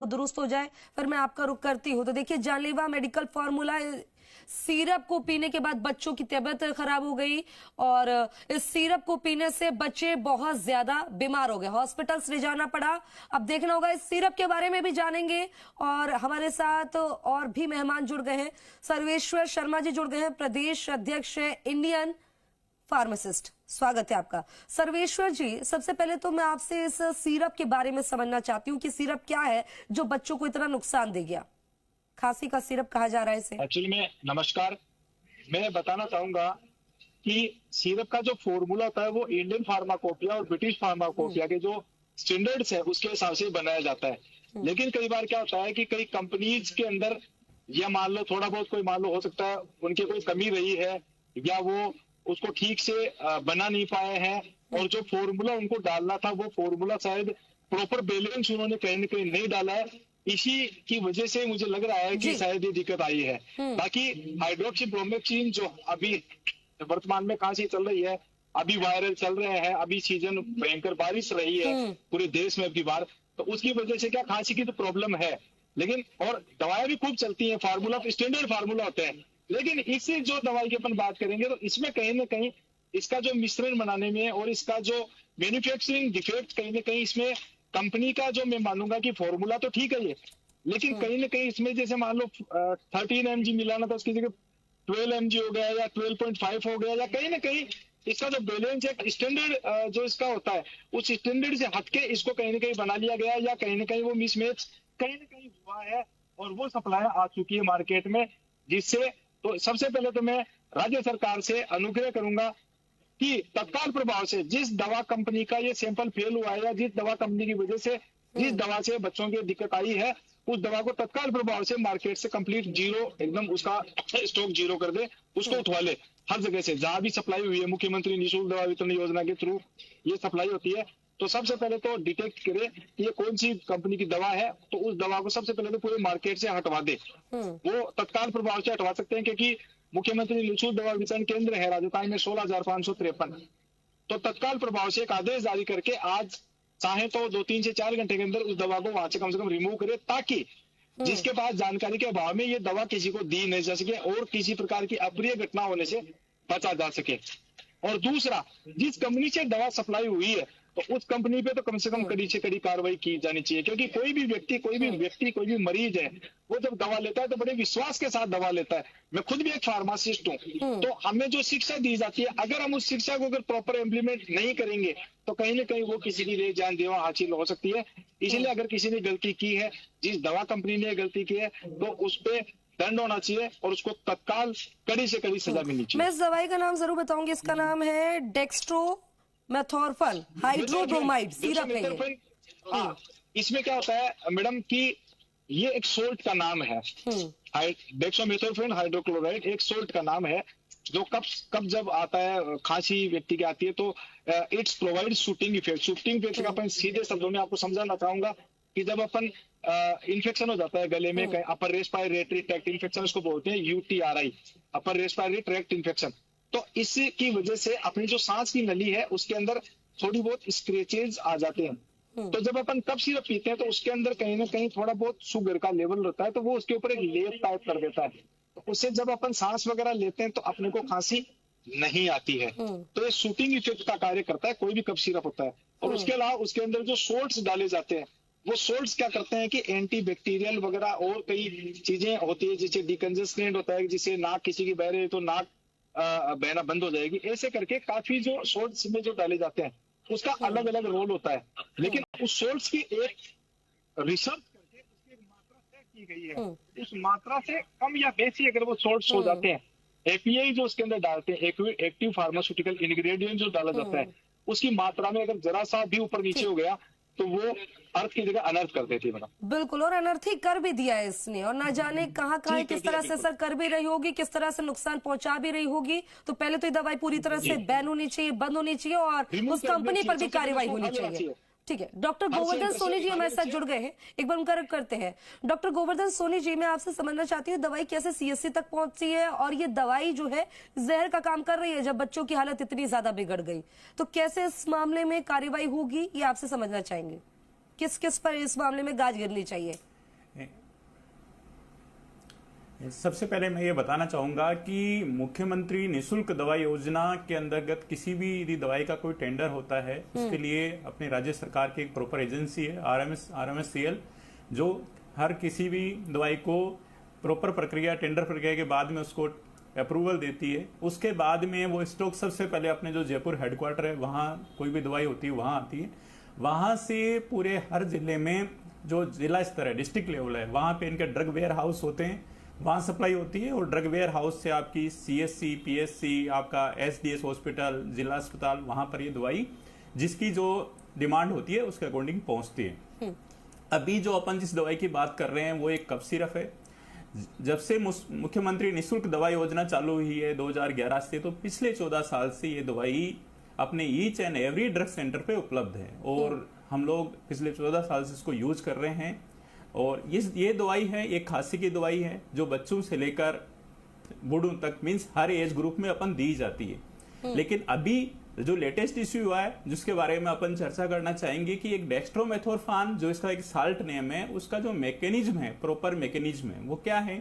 दुरुस्त हो जाए, फिर मैं आपका रुख करती हूँ। तो देखिए, जानलेवा मेडिकल फॉर्मूला सिरप को पीने के बाद बच्चों की तबीयत खराब हो गई और इस सिरप को पीने से बच्चे बहुत ज्यादा बीमार हो गए, हॉस्पिटल्स ले जाना पड़ा। अब देखना होगा, इस सिरप के बारे में भी जानेंगे और हमारे साथ और भी मेहमान जुड़ गए हैं। सर्वेश्वर शर्मा जी जुड़ गए हैं, प्रदेश अध्यक्ष इंडियन फार्मासिस्ट। स्वागत है आपका सर्वेश्वर जी। सबसे पहले तो मैं आपसे इस सिरप के बारे में समझना चाहती हूँ कि सिरप क्या है जो बच्चों को इतना नुकसान दे गया। खांसी का सिरप कहा जा रहा है इसे। एक्चुअली में नमस्कार, मैं बताना चाहूंगा कि सिरप का जो फॉर्मूला होता है वो इंडियन फार्माकोपिया और ब्रिटिश फार्माकोपिया के जो स्टैंडर्ड्स है उसके हिसाब से बनाया जाता है। लेकिन कई बार क्या होता है कि कई कंपनीज के अंदर या मान लो थोड़ा बहुत कोई मान लो हो सकता है उनके कोई कमी रही है या वो उसको ठीक से बना नहीं पाए हैं और जो फॉर्मूला उनको डालना था वो फॉर्मूला शायद प्रॉपर बैलेंस उन्होंने कहीं ना कहीं नहीं डाला है। इसी की वजह से मुझे लग रहा है कि शायद ये दिक्कत आई है। बाकी हाइड्रोक्सीब्रोमेक्सिन जो अभी वर्तमान में खांसी चल रही है, अभी वायरल चल रहे हैं, अभी सीजन भयंकर बारिश रही है पूरे देश में अभी बार, तो उसकी वजह से क्या खांसी की तो प्रॉब्लम है। लेकिन और दवाएं भी खूब चलती हैं, फार्मूला स्टैंडर्ड फार्मूला होते हैं। लेकिन इससे जो दवाई की अपन बात करेंगे तो इसमें कहीं ना कहीं इसका जो मिश्रण बनाने में और इसका जो मैन्युफैक्चरिंग डिफेक्ट कहीं ना कहीं इसमें कंपनी का जो मैं मानूंगा कि फॉर्मूला तो ठीक है ये, लेकिन कहीं ना कहीं इसमें जैसे मान लो 13 mg मिलाना था उसकी जगह 12 mg हो गया या 12.5 हो गया, या कहीं ना कहीं इसका जो बैलेंस है स्टैंडर्ड जो इसका होता है उस स्टैंडर्ड से हटके इसको कहीं ना कहीं बना लिया गया या कहीं ना कहीं वो मिसमैच कहीं ना कहीं हुआ है और वो सप्लाई आ चुकी है मार्केट में। जिससे तो सबसे पहले तो मैं राज्य सरकार से अनुग्रह करूंगा कि तत्काल प्रभाव से जिस दवा कंपनी का ये सैंपल फेल हुआ है या जिस दवा कंपनी की वजह से जिस दवा से बच्चों की दिक्कत आई है उस दवा को तत्काल प्रभाव से मार्केट से कंप्लीट जीरो, एकदम उसका स्टॉक जीरो कर दे, उसको उठवा ले। हर जगह से जहां भी सप्लाई हुई है, मुख्यमंत्री निःशुल्क दवा वितरण योजना के थ्रू ये सप्लाई होती है, तो सबसे पहले तो डिटेक्ट करे कि ये कौन सी कंपनी की दवा है, तो उस दवा को सबसे पहले तो पूरे मार्केट से हटवा दे। वो तत्काल प्रभाव से हटवा सकते हैं क्योंकि मुख्यमंत्री निःशुल्क दवा वितरण केंद्र है राजस्थान में 16,553, तो तत्काल प्रभाव से एक आदेश जारी करके आज चाहे तो 2-3 से 4 घंटे के अंदर उस दवा को वहां से कम रिमूव करे, ताकि जिसके पास जानकारी के अभाव में ये दवा किसी को दी नहीं जा सके और किसी प्रकार की अप्रिय घटना होने से बचा जा सके। और दूसरा, जिस कंपनी से दवा सप्लाई हुई है तो उस कंपनी पे तो कम से कम कड़ी से कड़ी कार्रवाई की जानी चाहिए, क्योंकि कोई भी व्यक्ति कोई भी मरीज है वो जब दवा लेता है तो बड़े विश्वास के साथ दवा लेता है। मैं खुद भी एक फार्मासिस्ट हूँ, तो हमें जो शिक्षा दी जाती है अगर हम उस शिक्षा को अगर प्रॉपर इम्प्लीमेंट नहीं करेंगे तो कहीं ना कहीं वो किसी के लिए जानलेवा हासिल हो सकती है। इसलिए अगर किसी ने गलती की है, जिस दवा कंपनी ने गलती की है, तो उस पर दंड होना चाहिए और उसको तत्काल कड़ी से कड़ी सजा मिलनी चाहिए। मैं इस दवाई का नाम जरूर बताऊंगी, इसका नाम है डेक्स्ट्रोमेथोर्फन हाइड्रोब्रोमाइड सिरप है। हाँ, इसमें क्या होता है मैडम कि ये एक सोल्ट का नाम है, डेक्सोमेथोर्फन हाइड्रोक्लोराइड एक सोल्ट का नाम है, जो कब जब आता है खांसी व्यक्ति की आती है तो it's provide shooting effect. Shooting effect का अपन सीधे शब्दों में आपको समझाना चाहूंगा कि जब अपन इन्फेक्शन हो जाता है गले में, अपर रेस्पिरेटरी ट्रैक्ट इन्फेक्शन उसको बोलते हैं, UTRI upper respiratory tract infection, तो इसकी वजह से अपनी जो सांस की नली है उसके अंदर थोड़ी बहुत स्क्रेचेज आ जाते हैं। तो जब अपन कफ सिरप पीते हैं तो उसके अंदर कहीं ना कहीं थोड़ा बहुत शुगर का लेवल रहता है, तो वो उसके ऊपर एक लेयर टाइप कर देता है, तो उससे जब अपन सांस वगैरह लेते हैं तो अपने को खांसी नहीं आती है। तो ये शूटिंग इफेक्ट का कार्य करता है कोई भी कफ सिरप होता है। और उसके अलावा उसके अंदर जो सोल्ट्स डाले जाते हैं वो सोल्ट्स क्या करते हैं कि एंटी बैक्टीरियल वगैरह और कई चीजें होती है, जैसे डिकंजेस्टेंट होता है, जिससे नाक किसी की बह रही है तो नाक बहना बंद हो जाएगी, ऐसे करके काफी जो सोल्ट्स में जो डाले जाते हैं उसका अलग अलग रोल होता है। लेकिन उस सोल्ट्स की एक रिसर्च करके उसकी मात्रा तय की गई है, उस मात्रा से कम या बेसी अगर वो सोल्ट्स हो जाते हैं, API जो उसके अंदर डालते हैं, एक्टिव फार्मास्यूटिकल इंग्रेडिएंट जो डाला जाता है, उसकी मात्रा में अगर जरा सा भी ऊपर नीचे हो गया तो वो अर्थ की जगह अनर्थ कर देती है मैडम। बिल्कुल, और अनर्थ ही कर भी दिया है इसने, और ना जाने कहाँ किस तरह से असर कर भी रही होगी, किस तरह से नुकसान पहुंचा भी रही होगी। तो पहले तो ये दवाई पूरी तरह से बैन होनी चाहिए, बंद होनी चाहिए और उस कंपनी पर भी कार्रवाई होनी चाहिए। ठीक है, डॉक्टर गोवर्धन सोनी जी हमारे साथ जुड़ गए हैं, एक बार उनका रुख करते हैं। डॉक्टर गोवर्धन सोनी जी, मैं आपसे समझना चाहती हूँ दवाई कैसे CSC तक पहुंची है और ये दवाई जो है जहर का काम कर रही है जब बच्चों की हालत इतनी ज्यादा बिगड़ गई, तो कैसे इस मामले में कार्रवाई होगी ये आपसे समझना चाहेंगे, किस किस पर इस मामले में गाज गिरनी चाहिए। सबसे पहले मैं ये बताना चाहूंगा कि मुख्यमंत्री निशुल्क दवा योजना के अंतर्गत किसी भी यदि दवाई का कोई टेंडर होता है उसके लिए अपनी राज्य सरकार की एक प्रॉपर एजेंसी है RMSCL, जो हर किसी भी दवाई को प्रॉपर प्रक्रिया टेंडर प्रक्रिया के बाद में उसको अप्रूवल देती है। उसके बाद में वो स्टॉक सबसे पहले अपने जो जयपुर हेडक्वार्टर है वहाँ कोई भी दवाई होती है वहाँ आती है। वहाँ से पूरे हर जिले में जो जिला स्तर है, डिस्ट्रिक्ट लेवल है, वहाँ पे इनके ड्रग वेयर हाउस होते हैं, वहाँ सप्लाई होती है। और ड्रग वेयर हाउस से आपकी CSC, PSC, आपका SDS हॉस्पिटल, जिला अस्पताल, वहाँ पर ये दवाई जिसकी जो डिमांड होती है उसके अकॉर्डिंग पहुँचती है। अभी जो अपन जिस दवाई की बात कर रहे हैं वो एक कफ सिरप है। जब से मुख्यमंत्री निशुल्क दवा योजना चालू हुई है 2011 से, तो पिछले 14 साल से ये दवाई अपने each and every drug centre पे उपलब्ध है और हम लोग पिछले 14 साल से इसको यूज कर रहे हैं। और ये दवाई है, एक खांसी की दवाई है जो बच्चों से लेकर बूढ़ों तक, मीन्स हर एज ग्रुप में अपन दी जाती है। लेकिन अभी जो लेटेस्ट इश्यू हुआ है जिसके बारे में अपन चर्चा करना चाहेंगे कि एक डेक्स्ट्रोमेथोर्फान जो इसका एक साल्ट नेम है, उसका जो मैकेनिज्म है, प्रॉपर मैकेनिज्म है, वो क्या है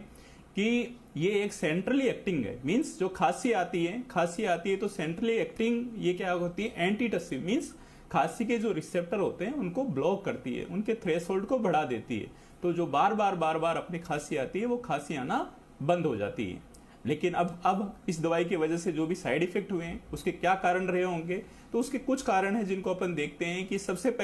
कि ये एक सेंट्रली एक्टिंग है। मीन्स जो खांसी आती है तो सेंट्रली एक्टिंग ये क्या होती है, एंटीटसिव, मीन्स खांसी के जो रिसेप्टर होते हैं उनको ब्लॉक करती है, उनके थ्रेशोल्ड को बढ़ा देती है। तो जो बार बार अपनी खांसी आती है वो खांसी आना बंद हो जाती है। लेकिन अब इस दवाई की वजह से जो भी साइड इफेक्ट हुए हैं उसके क्या कारण रहे होंगे, तो उसके कुछ कारण हैं जिनको अपन देखते हैं कि सबसे पहले